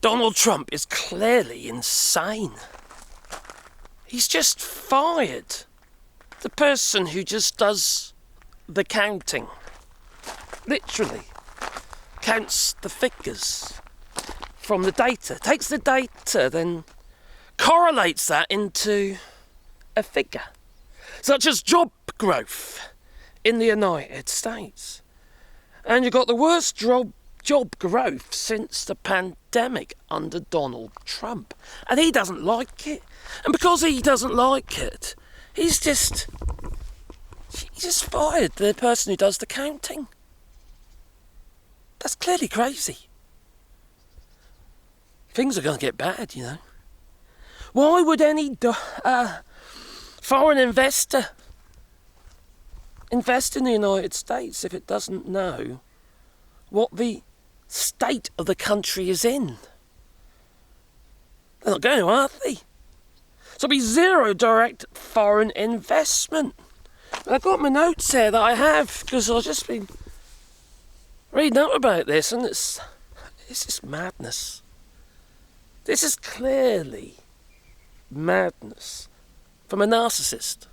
Donald Trump is clearly insane. He's just fired the person who just does the counting. Literally. Counts the figures from the data. Takes the data, then correlates that into a figure. Such as job growth in the United States. And you've got the worst job growth since the pandemic under Donald Trump. And he doesn't like it. And because he doesn't like it, he's just fired the person who does the counting. That's clearly crazy. Things are going to get bad, you know. Why would any foreign investor invest in the United States if it doesn't know what the state of the country is in? They're not going to, are they? So it'll be zero direct foreign investment. I've got my notes here that I have, because I've just been reading up about this, and this is madness. This is clearly madness from a narcissist.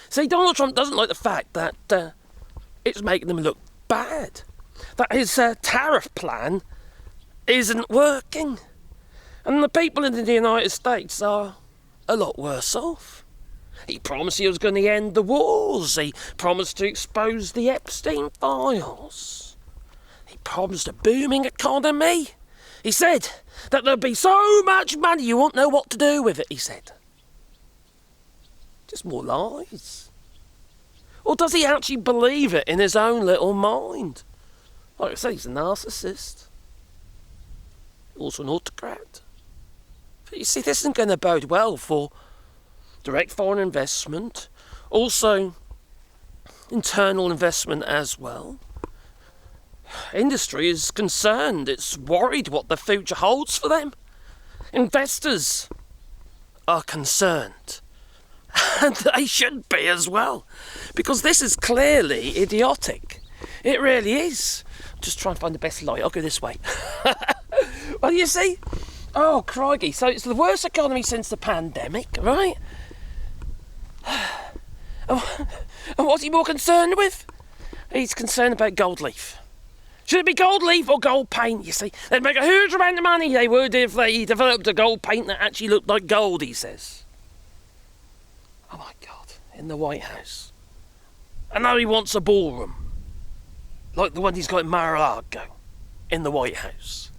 See, Donald Trump doesn't like the fact that it's making him look bad. That his tariff plan isn't working. And the people in the United States are a lot worse off. He promised he was going to end the wars. He promised to expose the Epstein files. He promised a booming economy. He said that there'd be so much money you won't know what to do with it, he said. Just more lies. Or does he actually believe it in his own little mind? Like I say, he's a narcissist. Also an autocrat. But you see, this isn't going to bode well for direct foreign investment. Also, internal investment as well. Industry is concerned. It's worried what the future holds for them. Investors are concerned. And they should be as well. Because this is clearly idiotic. It really is. Just try and find the best light. I'll go this way. Well, you see? Oh, crikey. So it's the worst economy since the pandemic, right? And what's he more concerned with? He's concerned about gold leaf. Should it be gold leaf or gold paint, you see? They'd make a huge amount of money, they would, if they developed a gold paint that actually looked like gold, he says. Oh my God, in the White House. And now he wants a ballroom. Like the one he's got in Mar-a-Lago, in the White House.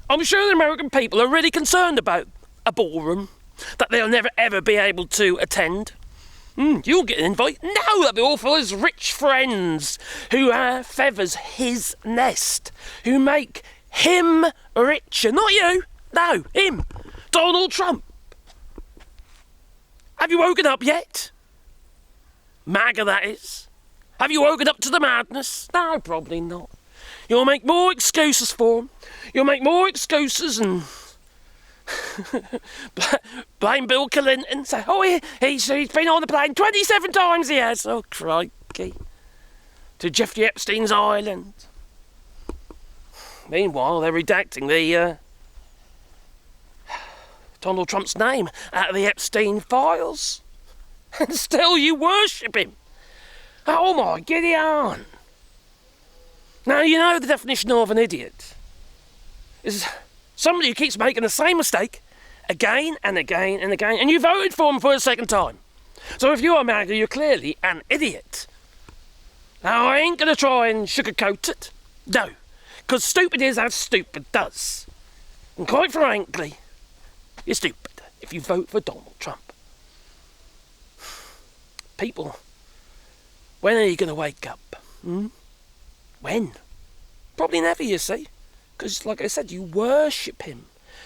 I'm sure the American people are really concerned about a ballroom that they'll never ever be able to attend. You'll get an invite. No, that'd be all for his rich friends who feathers his nest, who make him richer. Not you. No, him. Donald Trump. Have you woken up yet? MAGA, that is. Have you woken up to the madness? No, probably not. You'll make more excuses for him. You'll make more excuses and blame Bill Clinton. Say, oh, he's been on the plane 27 times, he has. Oh, crikey. To Jeffrey Epstein's island. Meanwhile, they're redacting the Donald Trump's name out of the Epstein files. And still you worship him. Oh my Gideon. Now, you know the definition of an idiot is somebody who keeps making the same mistake again and again and again, and you voted for him for a second time. So if you're MAGA, you're clearly an idiot. Now, I ain't going to try and sugarcoat it. No, because stupid is as stupid does. And quite frankly, you're stupid if you vote for Donald Trump. People, when are you going to wake up? When? Probably never, you see. Because, like I said, you worship him.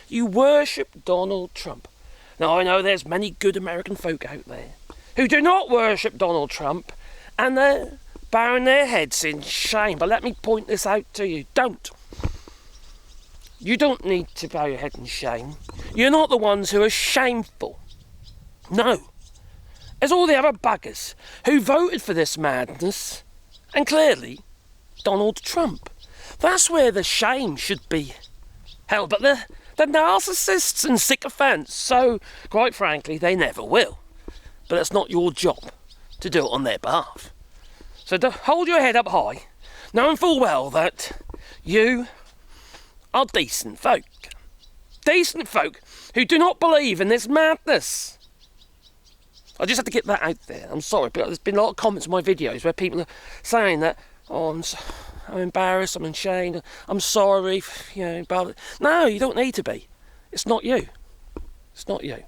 You worship Donald Trump. Now, I know there's many good American folk out there who do not worship Donald Trump, and they're bowing their heads in shame. But let me point this out to you. Don't. You don't need to bow your head in shame. You're not the ones who are shameful. No. There's all the other buggers who voted for this madness, and clearly Donald Trump. That's where the shame should be held. But They're narcissists and sycophants, so, quite frankly, they never will. But it's not your job to do it on their behalf. So hold your head up high, knowing full well that you are decent folk. Decent folk who do not believe in this madness. I just had to get that out there. I'm sorry, but there's been a lot of comments on my videos where people are saying that, oh, I'm embarrassed, I'm ashamed, I'm sorry, you know, but no, you don't need to be. It's not you. It's not you.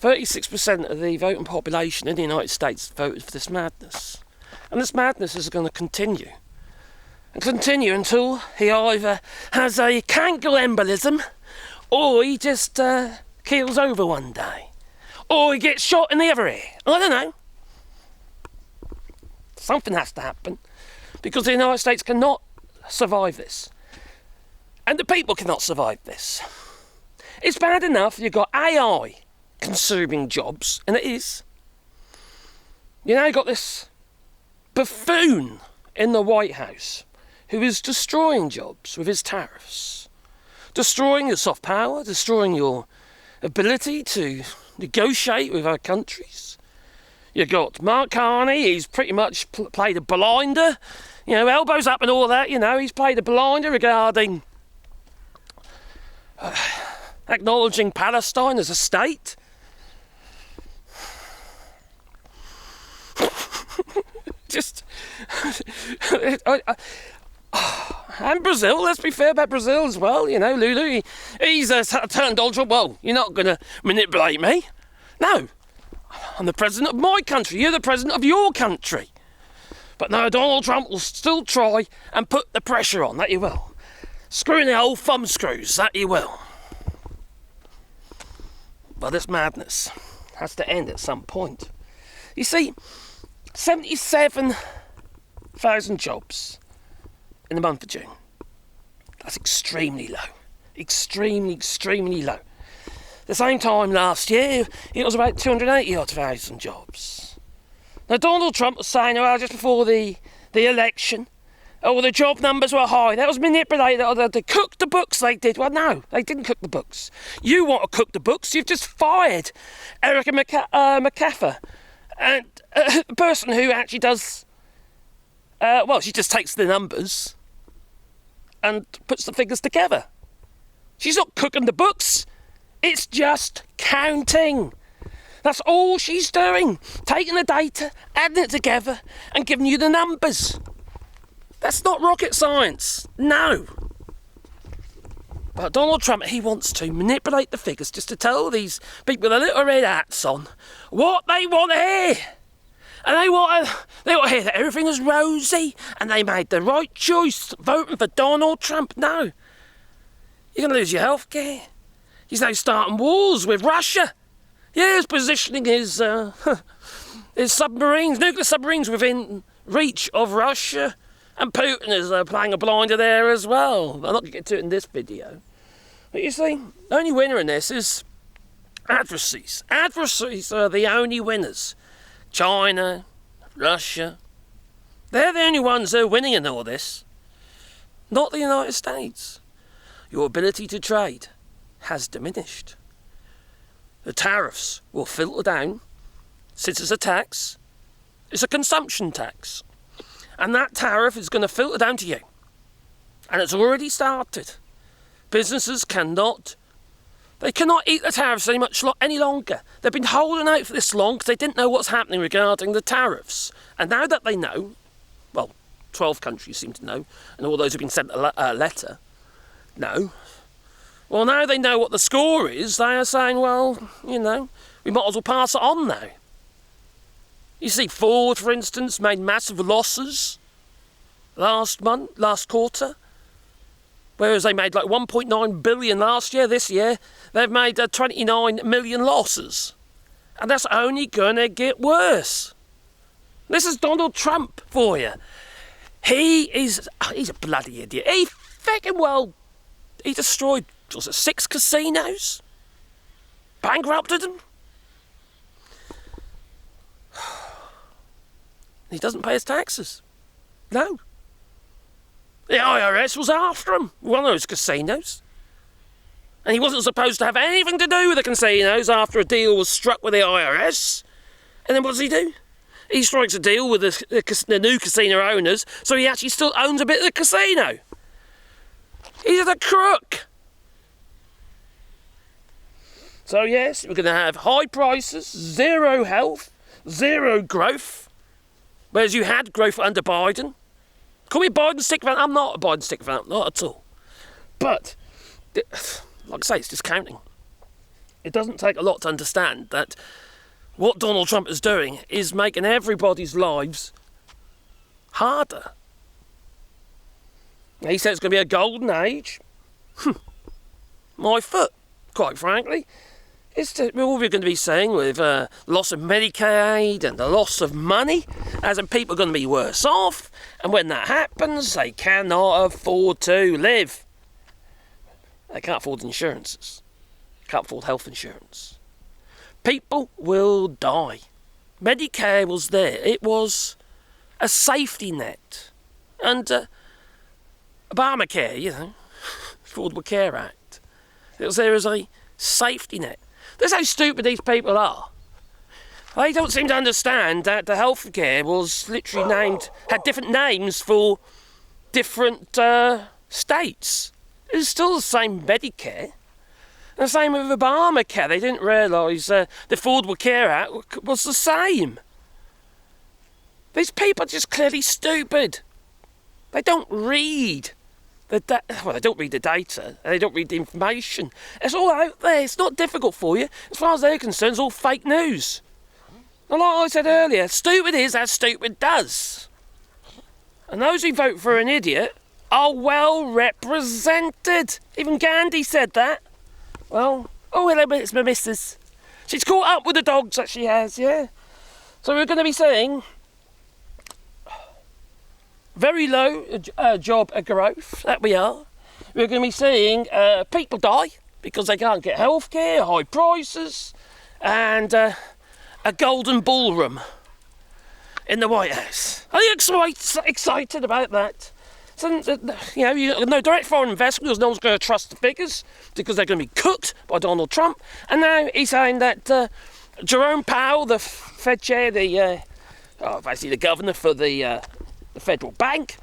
36% of the voting population in the United States voted for this madness. And this madness is going to continue. And continue until he either has a cankle embolism, or he just keels over one day. Or he gets shot in the other ear. I don't know. Something has to happen. Because the United States cannot survive this. And the people cannot survive this. It's bad enough you've got AI consuming jobs, and it is. You know, you've got this buffoon in the White House who is destroying jobs with his tariffs. Destroying your soft power, destroying your ability to negotiate with other countries. You got Mark Carney, he's pretty much played a blinder, you know, elbows up and all that, you know, he's played a blinder regarding acknowledging Palestine as a state. Just, and Brazil, let's be fair about Brazil as well, you know, Lulu, he's turned Donald Trump, well, you're not going to manipulate me. No, I'm the president of my country, you're the president of your country. But no, Donald Trump will still try and put the pressure on, that you will. Screwing the old thumb screws, that you will. But this madness has to end at some point. You see, 77,000 jobs in the month of June. That's extremely low. Extremely, extremely low. The same time last year, it was about 280,000 jobs. Now, Donald Trump was saying, well, just before the election, oh, the job numbers were high. That was manipulated. They cooked the books, they did. Well, no, they didn't cook the books. You want to cook the books. You've just fired Erica McCaffer. And the person who actually does, well, she just takes the numbers and puts the figures together. She's not cooking the books. It's just counting. That's all she's doing. Taking the data, adding it together, and giving you the numbers. That's not rocket science. No. But Donald Trump, he wants to manipulate the figures just to tell these people with the little red hats on what they want to hear. And they want to hear that everything is rosy and they made the right choice voting for Donald Trump. No. You're going to lose your health care. He's now starting wars with Russia. Yeah, he's positioning his submarines, nuclear submarines within reach of Russia. And Putin is playing a blinder there as well. I'm not going to get to it in this video. But you see, the only winner in this is adversaries. Adversaries are the only winners. China, Russia. They're the only ones who are winning in all this. Not the United States. Your ability to trade has diminished. The tariffs will filter down. Since it's a tax, it's a consumption tax. And that tariff is going to filter down to you. And it's already started. Businesses cannot eat the tariffs any longer. They've been holding out for this long because they didn't know what's happening regarding the tariffs. And now that they know, well, 12 countries seem to know, and all those who've been sent a letter know. Well, now they know what the score is. They are saying, well, you know, we might as well pass it on now. You see, Ford, for instance, made massive losses last quarter. Whereas they made like 1.9 billion last year, this year, they've made 29 million losses. And that's only going to get worse. This is Donald Trump for you. He's a bloody idiot. He destroyed, 6 casinos? Bankrupted them? He doesn't pay his taxes. No. The IRS was after him, one of those casinos. And he wasn't supposed to have anything to do with the casinos after a deal was struck with the IRS. And then what does he do? He strikes a deal with the new casino owners, so he actually still owns a bit of the casino. He's a crook. So yes, we're going to have high prices, zero health, zero growth. Whereas you had growth under Biden. Call me Biden stick fan. I'm not a Biden stick fan, not at all. But, like I say, it's discounting. It doesn't take a lot to understand that what Donald Trump is doing is making everybody's lives harder. He said it's going to be a golden age. My foot, quite frankly. It's all we're going to be saying with loss of Medicaid and the loss of money, as in people are going to be worse off, and when that happens, they cannot afford to live. They can't afford insurances. Can't afford health insurance. People will die. Medicare was there. It was a safety net. And Obamacare, Affordable Care Act. It was there as a safety net. That's how stupid these people are. They don't seem to understand that the healthcare was literally had different names for different states. It was still the same Medicare. And the same with Obamacare. They didn't realise the Affordable Care Act was the same. These people are just clearly stupid. They don't read. They don't read the data. They don't read the information. It's all out there. It's not difficult for you. As far as they're concerned, it's all fake news. And like I said earlier, stupid is as stupid does. And those who vote for an idiot are well represented. Even Gandhi said that. Well, oh hello, it's my missus. She's caught up with the dogs that she has, yeah. So we're going to be saying very low job growth, that we are. We're going to be seeing people die because they can't get healthcare, high prices, and a golden ballroom in the White House. Are you excited about that? So, no direct foreign investment because no one's going to trust the figures because they're going to be cooked by Donald Trump. And now he's saying that Jerome Powell, the Fed chair, basically the governor for the federal bank,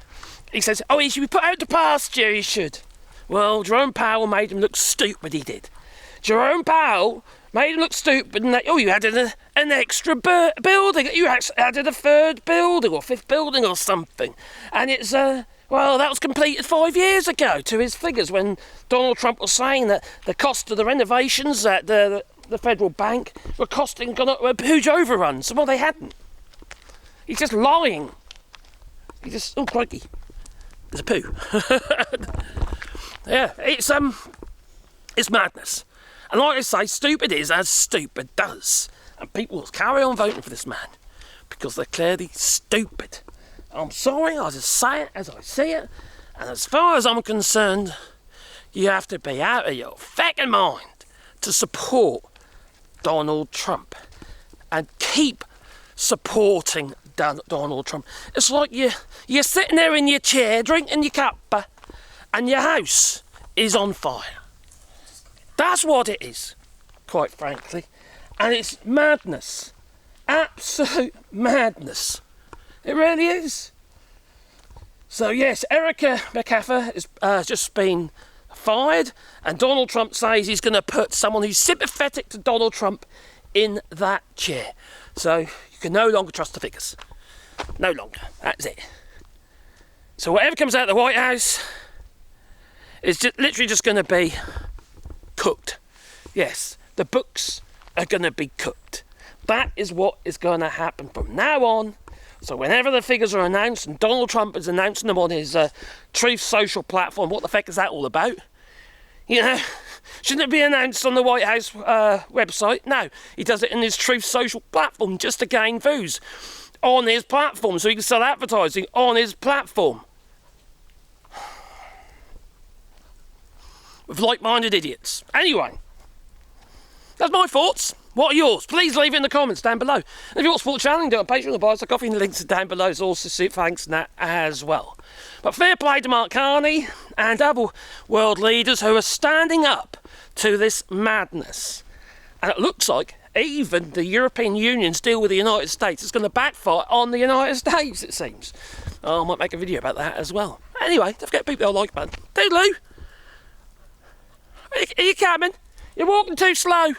he says, he should be put out to pasture, he should. Well, Jerome Powell made him look stupid, he did. Jerome Powell made him look stupid, and you added an extra building. You added a third building or fifth building or something. And it's, that was completed 5 years ago to his figures when Donald Trump was saying that the cost of the renovations at the federal bank were gone up a huge overruns. Well, they hadn't. He's just lying. Oh, crikey. There's a poo. Yeah, it's madness. And like I say, stupid is as stupid does. And people will carry on voting for this man because they're clearly stupid. I'm sorry, I'll just say it as I see it. And as far as I'm concerned, you have to be out of your fucking mind to support Donald Trump and keep supporting Donald Trump. It's like you're sitting there in your chair drinking your cuppa and your house is on fire. That's what it is, quite frankly. And it's madness. Absolute madness. It really is. So yes, Erica McCaffer has just been fired, and Donald Trump says he's going to put someone who's sympathetic to Donald Trump in that chair. So you can no longer trust the figures. No longer. That's it. So whatever comes out of the White House is literally just going to be cooked. Yes, the books are going to be cooked. That is what is going to happen from now on. So whenever the figures are announced, and Donald Trump is announcing them on his Truth social platform, what the fuck is that all about? Shouldn't it be announced on the White House website? No, he does it in his Truth social platform just to gain views on his platform, so he can sell advertising on his platform. With like-minded idiots. Anyway, that's my thoughts. What are yours? Please leave it in the comments down below. And if you want to support the channel, do it on Patreon or buy us a coffee, and the links are down below. There's also thanks to that as well. But fair play to Mark Carney and other world leaders who are standing up to this madness. And it looks like even the European Union's deal with the United States is going to backfire on the United States, it seems. Oh, I might make a video about that as well. Anyway, don't forget to people I like button. Toodaloo! Are you coming? You're walking too slow.